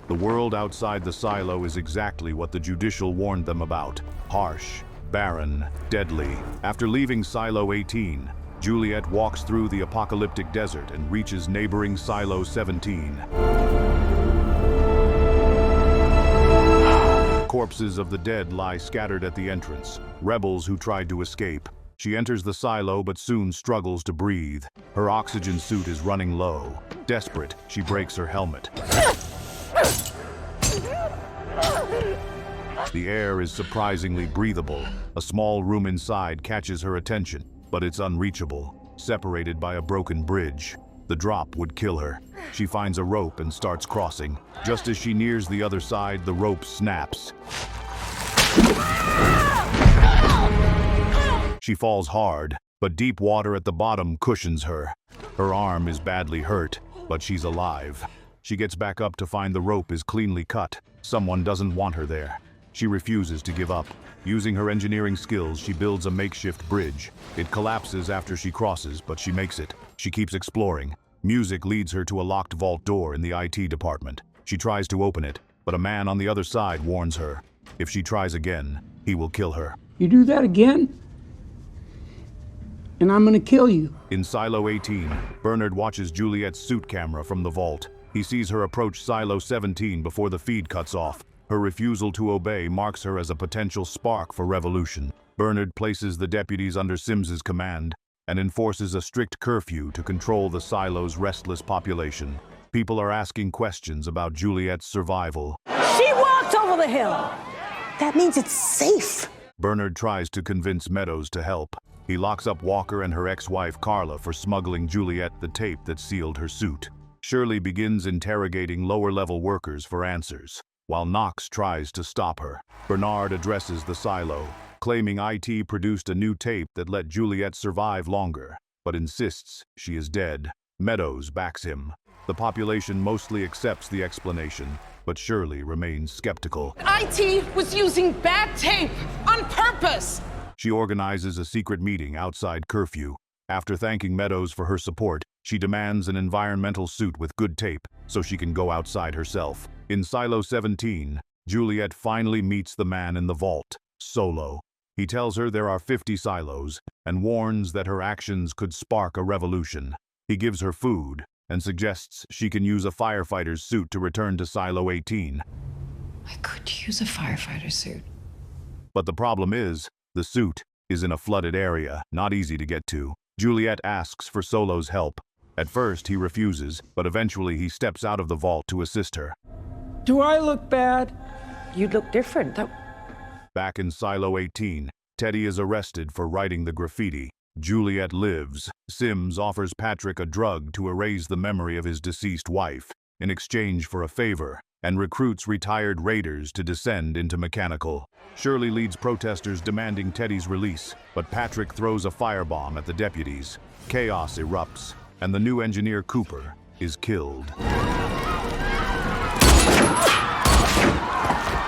The world outside the silo is exactly what the Judicial warned them about. Harsh, barren, deadly. After leaving Silo 18, Juliet walks through the apocalyptic desert and reaches neighboring Silo 17. Corpses of the dead lie scattered at the entrance, rebels who tried to escape. She enters the silo but soon struggles to breathe. Her oxygen suit is running low. Desperate, she breaks her helmet. The air is surprisingly breathable. A small room inside catches her attention, but it's unreachable, separated by a broken bridge. The drop would kill her. She finds a rope and starts crossing. Just as she nears the other side, the rope snaps. She falls hard, but deep water at the bottom cushions her. Her arm is badly hurt, but she's alive. She gets back up to find the rope is cleanly cut. Someone doesn't want her there. She refuses to give up. Using her engineering skills, she builds a makeshift bridge. It collapses after she crosses, but she makes it. She keeps exploring. Music leads her to a locked vault door in the IT department. She tries to open it, but a man on the other side warns her. If she tries again, he will kill her. You do that again, and I'm gonna kill you. In Silo 18, Bernard watches Juliet's suit camera from the vault. He sees her approach Silo 17 before the feed cuts off. Her refusal to obey marks her as a potential spark for revolution. Bernard places the deputies under Sims's command and enforces a strict curfew to control the silo's restless population. People are asking questions about Juliet's survival. She walked over the hill. That means it's safe. Bernard tries to convince Meadows to help. He locks up Walker and her ex-wife Carla for smuggling Juliet the tape that sealed her suit. Shirley begins interrogating lower-level workers for answers, while Knox tries to stop her. Bernard addresses the silo, claiming IT produced a new tape that let Juliet survive longer, but insists she is dead. Meadows backs him. The population mostly accepts the explanation, but Shirley remains skeptical. IT was using bad tape on purpose. She organizes a secret meeting outside curfew. After thanking Meadows for her support, she demands an environmental suit with good tape so she can go outside herself. In Silo 17, Juliet finally meets the man in the vault, Solo. He tells her there are 50 silos and warns that her actions could spark a revolution. He gives her food and suggests she can use a firefighter's suit to return to Silo 18. I could use a firefighter suit. But the problem is, the suit is in a flooded area, not easy to get to. Juliet asks for Solo's help. At first, he refuses, but eventually he steps out of the vault to assist her. Do I look bad? You look different. Back in Silo 18, Teddy is arrested for writing the graffiti. Juliet lives. Sims offers Patrick a drug to erase the memory of his deceased wife in exchange for a favor, and recruits retired raiders to descend into Mechanical. Shirley leads protesters demanding Teddy's release, but Patrick throws a firebomb at the deputies. Chaos erupts, and the new engineer Cooper is killed.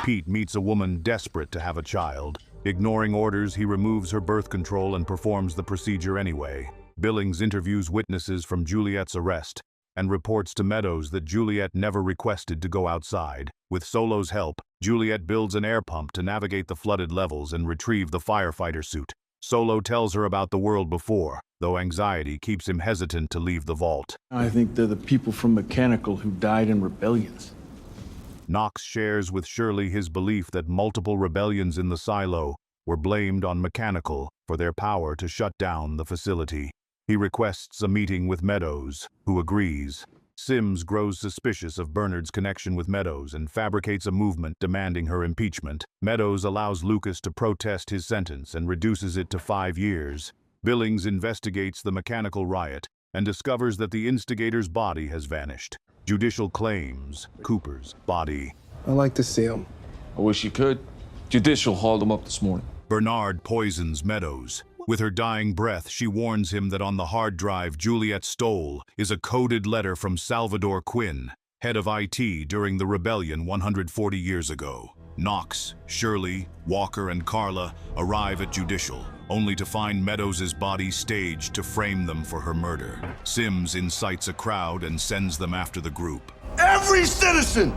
Pete meets a woman desperate to have a child. Ignoring orders, he removes her birth control and performs the procedure anyway. Billings interviews witnesses from Juliet's arrest and reports to Meadows that Juliet never requested to go outside. With Solo's help, Juliet builds an air pump to navigate the flooded levels and retrieve the firefighter suit. Solo tells her about the world before, though anxiety keeps him hesitant to leave the vault. I think they're the people from Mechanical who died in rebellions. Knox shares with Shirley his belief that multiple rebellions in the silo were blamed on Mechanical for their power to shut down the facility. He requests a meeting with Meadows, who agrees. Sims grows suspicious of Bernard's connection with Meadows and fabricates a movement demanding her impeachment. Meadows allows Lucas to protest his sentence and reduces it to 5 years. Billings investigates the Mechanical riot and discovers that the instigator's body has vanished. Judicial claims Cooper's body. I'd like to see him. I wish you could. Judicial hauled him up this morning. Bernard poisons Meadows. With her dying breath, she warns him that on the hard drive Juliet stole is a coded letter from Salvador Quinn, head of IT during the rebellion 140 years ago. Knox, Shirley, Walker, and Carla arrive at Judicial, only to find Meadows' body staged to frame them for her murder. Sims incites a crowd and sends them after the group. Every citizen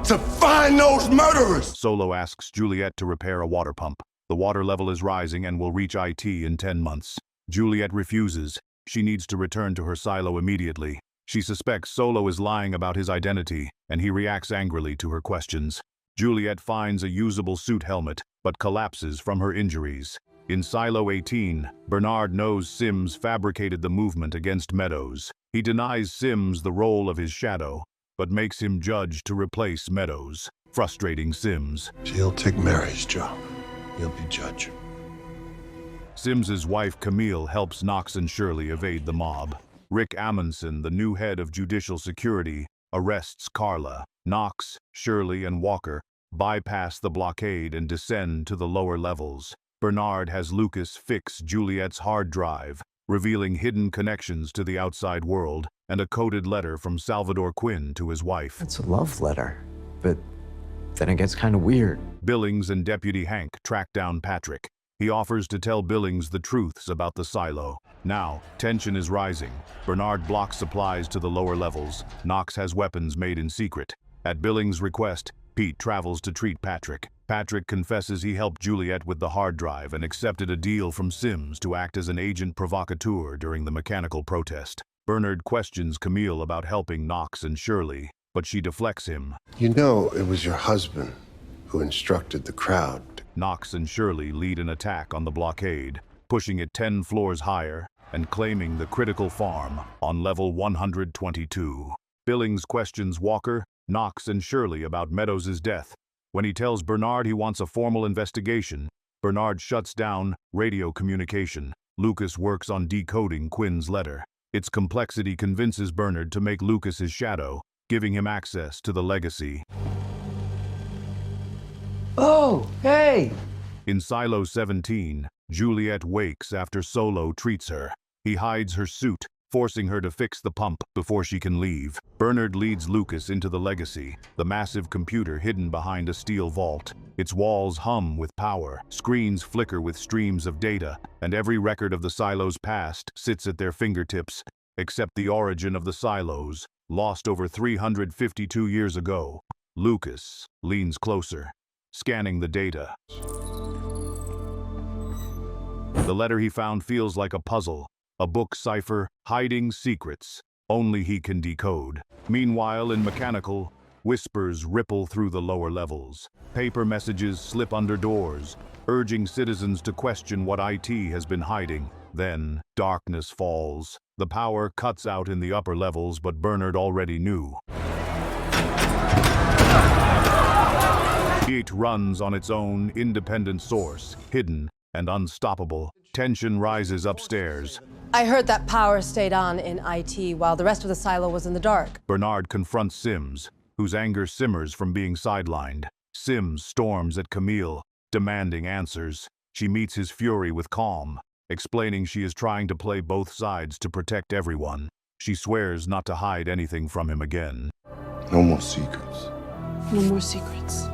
to find those murderers. Solo asks Juliet to repair a water pump. The water level is rising and will reach IT in 10 months. Juliet refuses. She needs to return to her silo immediately. She suspects Solo is lying about his identity, and he reacts angrily to her questions. Juliet finds a usable suit helmet, but collapses from her injuries. In Silo 18, Bernard knows Sims fabricated the movement against Meadows. He denies Sims the role of his shadow, but makes him judge to replace Meadows, frustrating Sims. She'll take Mary's job. You'll be judge. Sims's wife Camille helps Knox and Shirley evade the mob. Rick Amundsen, the new head of Judicial Security, arrests Carla. Knox, Shirley, and Walker bypass the blockade and descend to the lower levels. Bernard has Lucas fix Juliet's hard drive, revealing hidden connections to the outside world and a coded letter from Salvador Quinn to his wife. It's a love letter, but then it gets kind of weird. Billings and Deputy Hank track down Patrick. He offers to tell Billings the truths about the silo. Now, tension is rising. Bernard blocks supplies to the lower levels. Knox has weapons made in secret. At Billings' request, Pete travels to treat Patrick. Patrick confesses he helped Juliet with the hard drive and accepted a deal from Sims to act as an agent provocateur during the mechanical protest. Bernard questions Camille about helping Knox and Shirley, but she deflects him. You know it was your husband who instructed the crowd. Knox and Shirley lead an attack on the blockade, pushing it 10 floors higher and claiming the critical farm on level 122. Billings questions Walker, Knox, and Shirley about Meadows' death. When he tells Bernard he wants a formal investigation, Bernard shuts down radio communication. Lucas works on decoding Quinn's letter. Its complexity convinces Bernard to make Lucas his shadow, giving him access to the legacy. Oh, hey! In Silo 17, Juliet wakes after Solo treats her. He hides her suit, forcing her to fix the pump before she can leave. Bernard leads Lucas into the legacy, the massive computer hidden behind a steel vault. Its walls hum with power, screens flicker with streams of data, and every record of the silo's past sits at their fingertips, except the origin of the silos, lost over 352 years ago. Lucas leans closer, scanning the data. The letter he found feels like a puzzle, a book cipher hiding secrets only he can decode. Meanwhile, in Mechanical, whispers ripple through the lower levels. Paper messages slip under doors, urging citizens to question what IT has been hiding. Then, darkness falls. The power cuts out in the upper levels, but Bernard already knew. It runs on its own independent source, hidden and unstoppable. Tension rises upstairs. I heard that power stayed on in IT while the rest of the silo was in the dark. Bernard confronts Sims, whose anger simmers from being sidelined. Sims storms at Camille, demanding answers. She meets his fury with calm, explaining she is trying to play both sides to protect everyone. She swears not to hide anything from him again. No more secrets. No more secrets.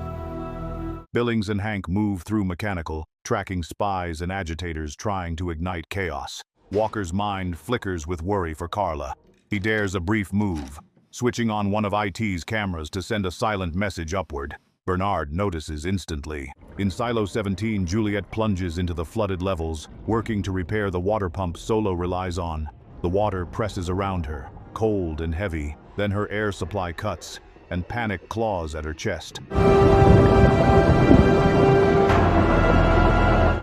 Billings and Hank move through Mechanical, tracking spies and agitators trying to ignite chaos. Walker's mind flickers with worry for Carla. He dares a brief move, switching on one of IT's cameras to send a silent message upward. Bernard notices instantly. In Silo 17, Juliet plunges into the flooded levels, working to repair the water pump Solo relies on. The water presses around her, cold and heavy. Then her air supply cuts, and panic claws at her chest.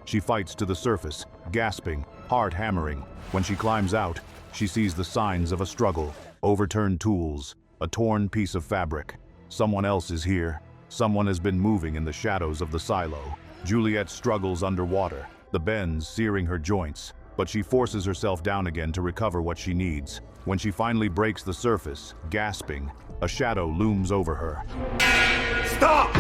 She fights to the surface, gasping, heart hammering. When she climbs out, she sees the signs of a struggle. Overturned tools, a torn piece of fabric. Someone else is here. Someone has been moving in the shadows of the silo. Juliet struggles underwater, the bends searing her joints, but she forces herself down again to recover what she needs. When she finally breaks the surface, gasping, a shadow looms over her. Stop!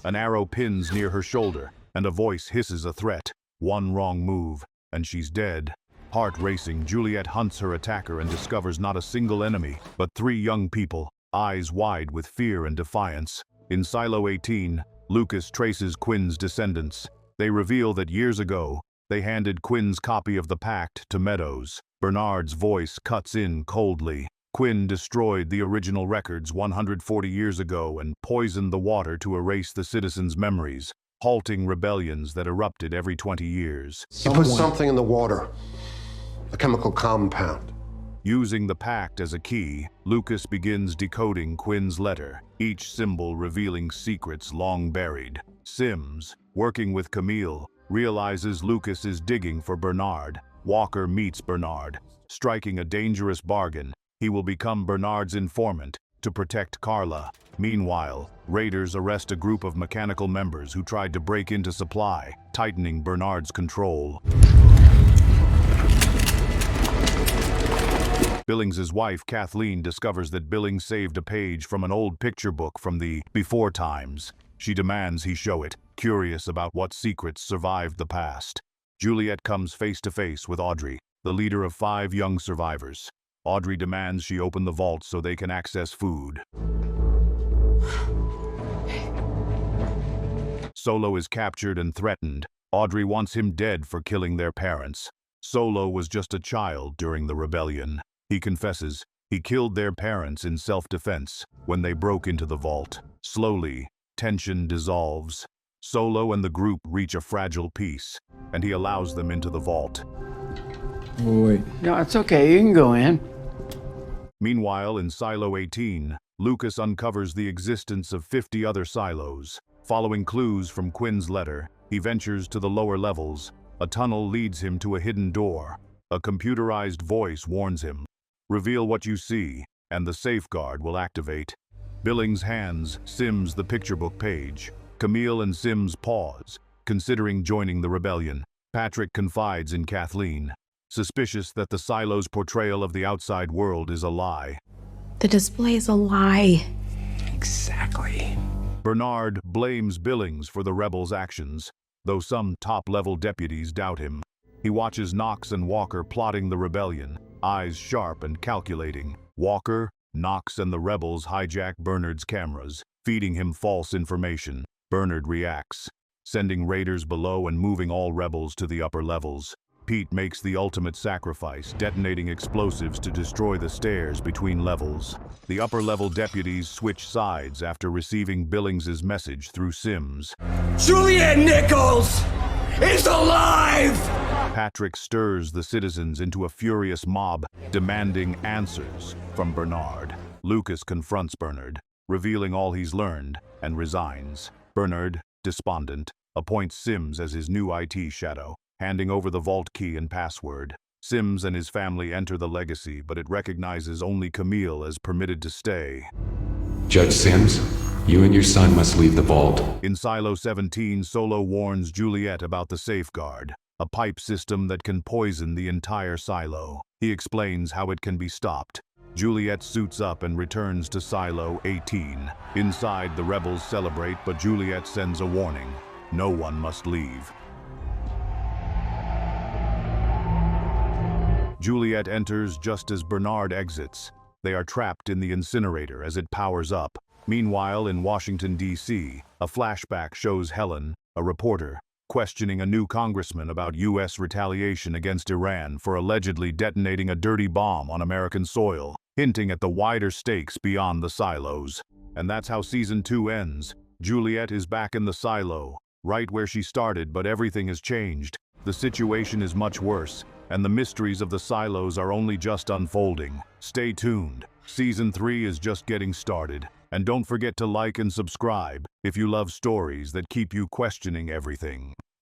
An arrow pins near her shoulder, and a voice hisses a threat. One wrong move, and she's dead. Heart racing, Juliet hunts her attacker and discovers not a single enemy, but 3 young people, eyes wide with fear and defiance. In Silo 18, Lucas traces Quinn's descendants. They reveal that years ago, they handed Quinn's copy of the Pact to Meadows. Bernard's voice cuts in coldly. Quinn destroyed the original records 140 years ago and poisoned the water to erase the citizens' memories, halting rebellions that erupted every 20 years. He put something in the water, a chemical compound. Using the pact as a key, Lucas begins decoding Quinn's letter, each symbol revealing secrets long buried. Sims, working with Camille, realizes Lucas is digging for Bernard. Walker meets Bernard. Striking a dangerous bargain, he will become Bernard's informant to protect Carla. Meanwhile, raiders arrest a group of mechanical members who tried to break into supply, tightening Bernard's control. Billings's wife, Kathleen, discovers that Billings saved a page from an old picture book from the before times. She demands he show it, curious about what secrets survived the past. Juliet comes face to face with Audrey, the leader of 5 young survivors. Audrey demands she open the vault so they can access food. Solo is captured and threatened. Audrey wants him dead for killing their parents. Solo was just a child during the rebellion. He confesses he killed their parents in self-defense when they broke into the vault. Slowly, tension dissolves. Solo and the group reach a fragile peace, and he allows them into the vault. Wait. No, it's okay. You can go in. Meanwhile, in Silo 18, Lucas uncovers the existence of 50 other silos. Following clues from Quinn's letter, he ventures to the lower levels. A tunnel leads him to a hidden door. A computerized voice warns him, "Reveal what you see, and the safeguard will activate." Billings hands Sims the picture book page. Camille and Sims pause, considering joining the rebellion. Patrick confides in Kathleen, suspicious that the silo's portrayal of the outside world is a lie. The display is a lie. Exactly. Bernard blames Billings for the rebels' actions, though some top-level deputies doubt him. He watches Knox and Walker plotting the rebellion, eyes sharp and calculating. Walker, Knox, and the rebels hijack Bernard's cameras, feeding him false information. Bernard reacts, sending raiders below and moving all rebels to the upper levels. Pete makes the ultimate sacrifice, detonating explosives to destroy the stairs between levels. The upper-level deputies switch sides after receiving Billings's message through Sims. Juliet Nichols is alive! Patrick stirs the citizens into a furious mob, demanding answers from Bernard. Lucas confronts Bernard, revealing all he's learned, and resigns. Bernard, despondent, appoints Sims as his new IT shadow, handing over the vault key and password. Sims and his family enter the legacy, but it recognizes only Camille as permitted to stay. Judge Sims, you and your son must leave the vault. In Silo 17, Solo warns Juliet about the safeguard, a pipe system that can poison the entire silo. He explains how it can be stopped. Juliet suits up and returns to Silo 18. Inside, the rebels celebrate, but Juliet sends a warning. No one must leave. Juliet enters just as Bernard exits. They are trapped in the incinerator as it powers up. Meanwhile, in Washington, D.C., a flashback shows Helen, a reporter, questioning a new congressman about U.S. retaliation against Iran for allegedly detonating a dirty bomb on American soil, hinting at the wider stakes beyond the silos. And that's how Season 2 ends. Juliet is back in the silo, right where she started, but everything has changed. The situation is much worse, and the mysteries of the silos are only just unfolding. Stay tuned. Season 3 is just getting started. And don't forget to like and subscribe if you love stories that keep you questioning everything.